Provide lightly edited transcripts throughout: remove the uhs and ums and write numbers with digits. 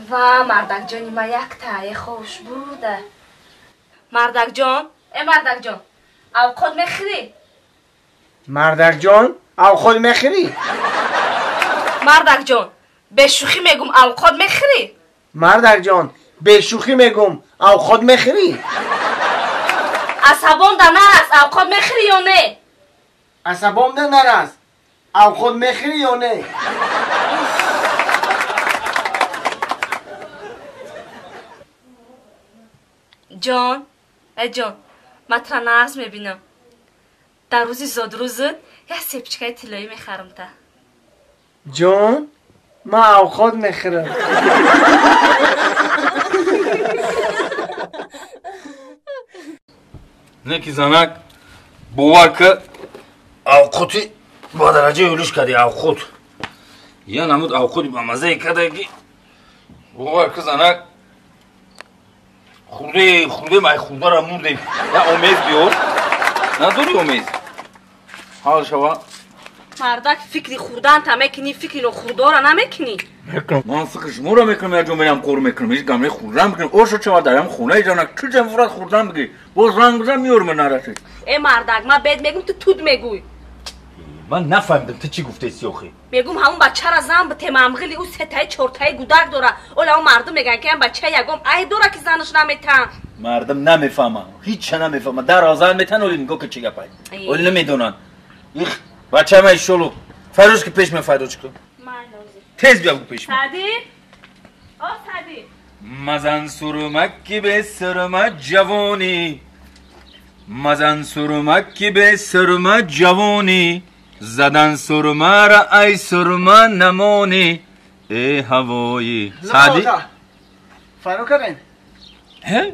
و مردک جانی ما یک تای خوش بوده. مردک جان مردک جان او خود میخری. مردک جان او خود میخری. مردک جان به شوخی میگم او خود میخری. مردک جان به شوخی میگم او خود میخری. عصبان در نرس او خود میخری یا نه؟ عصبان در نرس او خود میخری یا نه؟ جان جان مطرح نرز میبینم در روزی زاد روزت یک سیبچکای طلایی میخرم تا. جان ما او خود میخرم. نه کی زنک باور که اوقاتی با درجه یوریش کردی اوقات یا نمود اوقاتی با مزه کرده که باور که زنک خورده مای خورده را مورده یا اومیز بیار نداری اومیز حال شوا مردک فکری خوردن تا میکنی فکری رو خورده را نمیکنی. من فکر شما را میکنم یا جون برم کار میکنم هیچ گمره خوردن میکنم اوشو چوا دارم خونه جانک چه جم فرات خوردن بگی باز رنگ بزن میارم نرسی. مردک من بهت میگم تو تود میگوی. من نفهمیدم تو چی گفته سیاخی. میگم همون بچه را زن به تمامغلی او ستای چورتای گودک داره. اولا اون مردم میگن که این بچه یگم ای داره که زنش نمیتن. مردم نمیفهمن هیچ نمیفهمن در آزار میتن اولی میگه که چی گپای اولی نمیدونن ایخ بچه من شلو فروش که پیش من فروش کن تیز بیا بگو پیش من سعدی سعدی مزن سرمکی به سرمه جوانی مزن سرمکی به سرمه جوانی زدن سرمه را ای سرمه نمانی ای هوایی سعدی فرو کردین هه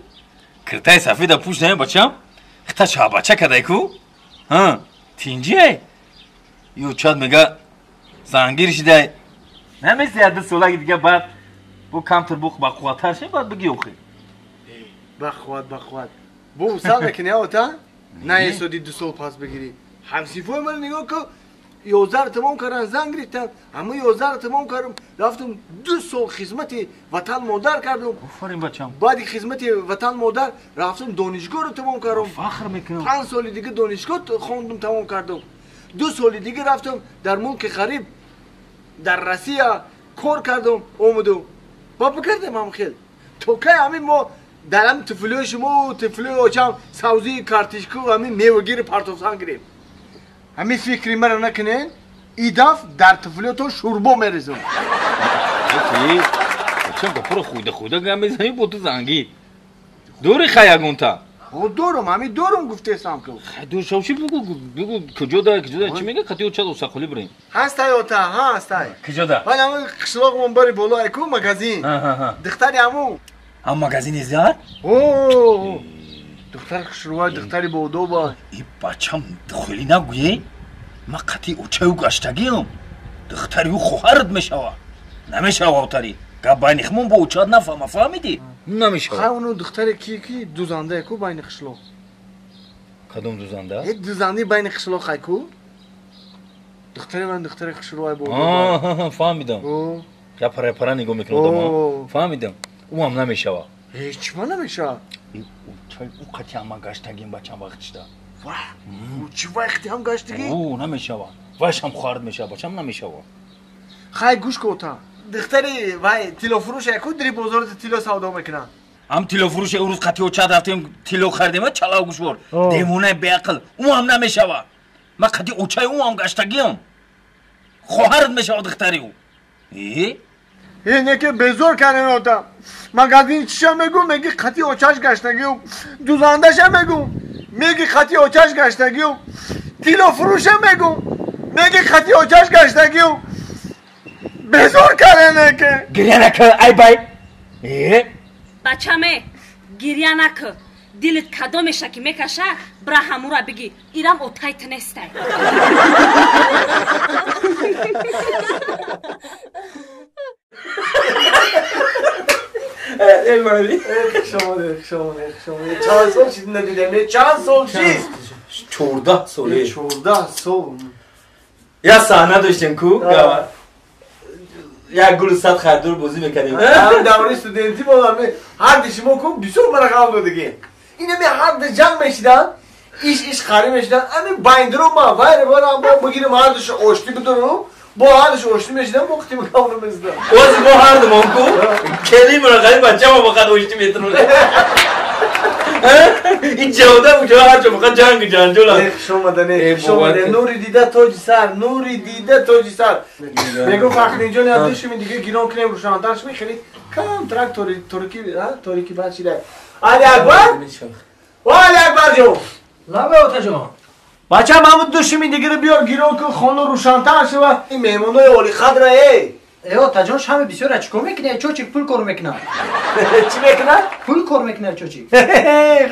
کرتای سفید پوش نه بچم خطا چه بچه کدای کو ها تینجی یو چاد میگه زنگیر شده نمیسی عدد سولاگی دیگه بعد بو کمتر بوخ با قواتر شه بعد بگی اوخی بخواد بو سال بکنی آتا نه یه سودی 2 سال پاس بگیری همسیفوی من نگاه که 11 تمام کردن زنگ گرفتم اما 11 تمام کردم رفتم 2 سال خدمت وطن مادر کردم آفرین بچم بعد خدمت وطن مادر رفتم دانشگاه رو تمام کردم فخر میکنم 5 سال دیگه دانشگاه خوندم تمام کردم 2 سال دیگه رفتم در ملک غریب در روسیه کار کردم اومدم با بکردم هم خیلی تو که همین ما درم طفلی شما و طفلی آچم سوزی کارتشکو همین میوگیر پرتوسان گریم همین فکری مرا نکنین ایداف در طفلی تو شوربا میرزم اوکی بچم که پرو خوده گم بزنی با تو زنگی دوری خیاگون تا دورم همین دورم گفته استم که دور شوشی بگو کجا ده چی میگه خطیو چه اوساخلی بریم هستای اوتا هستای کجا ده حالا همون قشلاق من باری بالا اکو مگازین دختری همون هم مگازین زیاد اوه دختر قشلوای دختری بودو با ای بچم دخلی نگویی ما قطعی اوچه گشتگیم دختری او خواهرت میشوه نمیشوه اوتری گباینی خمون با اوچه نفهمه فهمیدی نمیشوه اونو دختر کی دوزنده اکو بین قشلو کدوم دوزنده دوزندی بین قشلو خایکو دختری من دختر قشلوای بودو فهمیدم یا پره نگاه میکنم فهمیدم او هم نمیشوه هیچ ما نمیشه او قطعی هم گشتگیم بچم وقتش ده واه او چی وقتی هم گشتگی؟ او نمیشوه وش هم خواهرد میشه بچم نمیشوه خیلی گوش کوتا دختری وای تیلو فروش اکو دری بزرگ تیلو سودا میکنن هم تیلو فروش او روز قطعی و چند رفتیم تیلو خریدیم چلا گوش بار دیمونه بیعقل او هم نمیشوه ما قطعی اوچه او هم گشتگیم خواهرد میشه دختری او اینه که بزرگ کردن اوتا مگازین چیشا میگو میگی خطی اوچاش گشتگی و دوزندش میگو میگی خطی اوچاش گشتگی و تیلو فروش میگو میگی خطی اوچاش گشتگی و بزرگ کردن که گریه نکه ای بای بچمه گریه نکه دلت کدام میشه که میکشه برا همون را بگی ایرم اوتای تنسته ای مالی شما چند سال چیز ندیدم چند سال چیز 14 ساله 14 سال یا صحنه داشتیم کو یک گل صد خردور بازی میکنیم هم دوره استودنتی بودم هر دیشی ما کن بیسور برای خواهم دادگی اینه می هر دی جنگ میشیدن ایش خری میشیدن همین بایندرو ما ویره برام با بگیرم هر دیش آشتی بدونم با هر دیش آشتی میشیدن وقتی بکنم میزدن بازی با هر دمان کو کلی مراقبی بچه ما بخواد آشتی میتونه این جوده بود که هر چه بخواد جنگ جنجولا شما دنه نوری دیده تاج سر نوری دیده تاج سر میگم وقتی اینجا نیادشیم دیگه گیران کنیم روشناترش میخرید کم ترک تاریکی بچی ده علی اکبر و علی اکبر جو لبه اوتا جان بچه محمود دوشیم دیگه رو بیار گیران کن خانه روشنتر شو این میمونای اولی خدره اوتا جان شامه بسیار چیکار میکنه چوچی پول کار میکنه چی میکنه؟ پول کار میکنه چوچی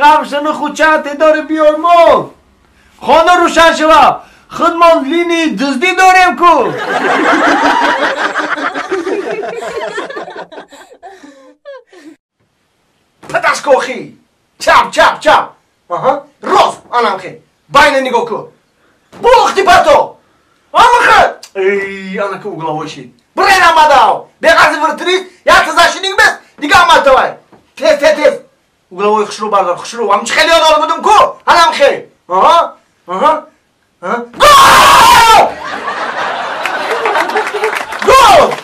غمشن خود چند داره بیار ما خانه روشن شو خودمان لینی دزدی داریم کو پتش کوخی چپ چپ چپ راست آنم خی باین نگاه کو بوختی پتو آمخد ای آنه که اگلا باشید برای نمده آو بگرزی ورطریست یک تزاشینگ بست دیگه آمد توی تیز اگلا بای خشرو بردار خشرو همچه خیلی آدار بودم کو آنم خی گول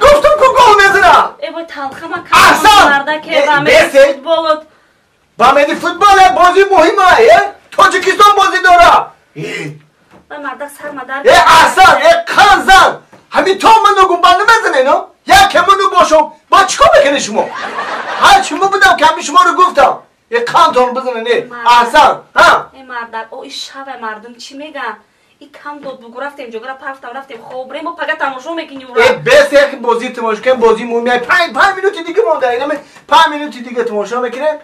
گفتم که گول میزنم ای بای تلخه ما کار مرده که بسه فوتبالت با میدی فوتبال بازی مهمه تاجیکستان بازی داره بای مرده سر مدر احسن کانزن همین تو منو گنبند نمیزنه نه یک منو باشم با چیکار میکنه شما هر چی ما بودم که همین شما رو گفتم یک کانتون بزنه نه احسن ای مردک او این شب مردم چی میگن این کم داد بگو رفتیم جگه رفتیم خوب بریم و پگه تماشا میکنیم ای بس یک بازی تماشا کنیم بازی مهمه 5 مینوت دیگه مونده اینم 5 مینوت دیگه تماشا میکنیم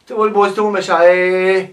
تو بازی تموم بشه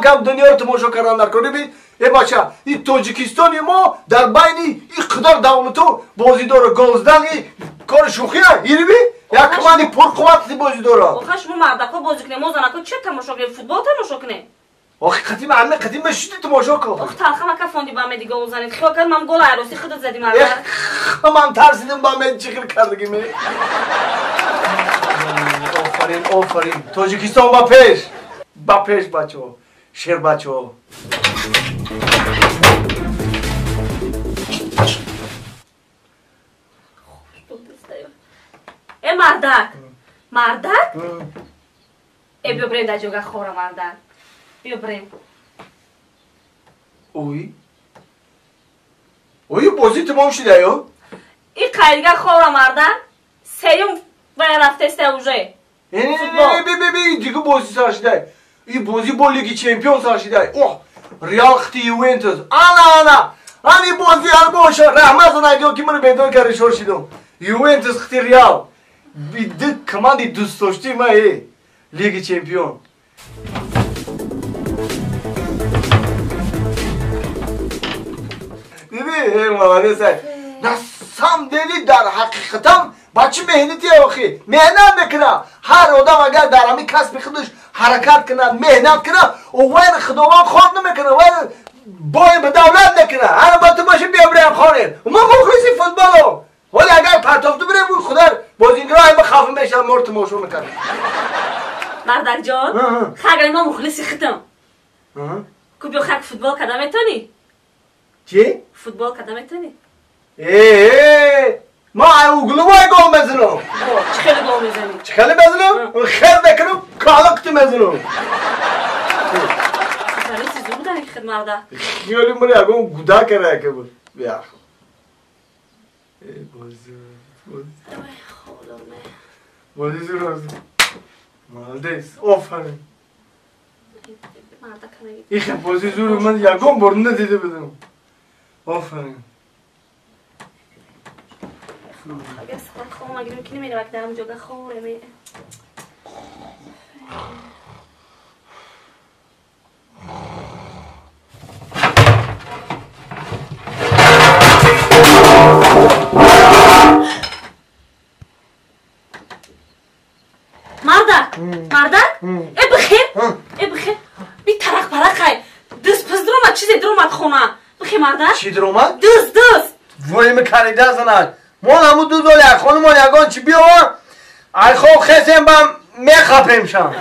کم دنیا رو تماشا کردن نکنه بید ای بچه این تاجیکستانی ما در بین این قدر دولتو بازی داره گلزدن این کار شوخی نه ایری بی یک کمانی پر قوت بازی داره آخه شما مردکا بازی کنه ما زنکا چه تماشا کنه فوتبال تماشا کنه آخه قدیم همه قدیم مشتی تماشا کن آخه تلخه ما کفاندی با همه دیگه اون زنید خیال کردم هم گل عروسی خودت زدی مرده من ترسیدم با همه چیکار کردگی می آفرین تاجیکستان با پیش بچه ها شیر بچه ها ای مردک ای بیا بریم در جوگه خوره مردک بیا بریم اوی بازی تمام شده یا؟ این قیدگه خوره مردک سیم و رفته سوژه بی دیگه بازی سر شده این بازی با لیگ چمپیون سر شده ریال خطی یوونتوس انا این بازی هر باشه رحمت نگیو که من بیدون که رشور شدم یوونتوس خطی ریال بیدک کماندی دوست داشتی ما لیگ چمپیون ببین مواده سر نسام دلی در حقیقتم بچه مهنتی آخی مهنت میکنه هر آدم اگر در همین کسب خودش حرکت کنه مهنت کنه و وین خداوند خود نمیکنه وین بای به دولت نکنه هر با تو باشه بیا بریم خانه و ما مخلصی فوتبالو ولی اگر پرتافته بریم خدا بازیگرای ما خفه میشن مرد تماشا میکنه مردک جان خگر ما مخلصی ختم کو بیا خک فوتبال کده میتونی چی؟ فوتبال کده میتونی ما اوگلوای گل بزنم چه خیلی گل میزنی چه خیلی بزنم؟ خیلی بکنم کالا کتی بزنم خیلی چیزو بودن که خد مرده خیالی مری اگه گودا کرده که بود بیا بازی زور مالدیس آفرین ایخه بازی زور من یکم برنده دیده بدم آفرین اگه سخت خواه مگه نمی کنی میره وقت درم جاگه خوره می مادر مادر بخیر بخیر بی ترق پرقای دست پس درآمد چیزی درآمد خونه بخیر مادر چی در اومد؟ دست وای میکریده زنه مال همون 2 دول خانم یگان چی بیا ای خوب خسیم بام میخپیم شام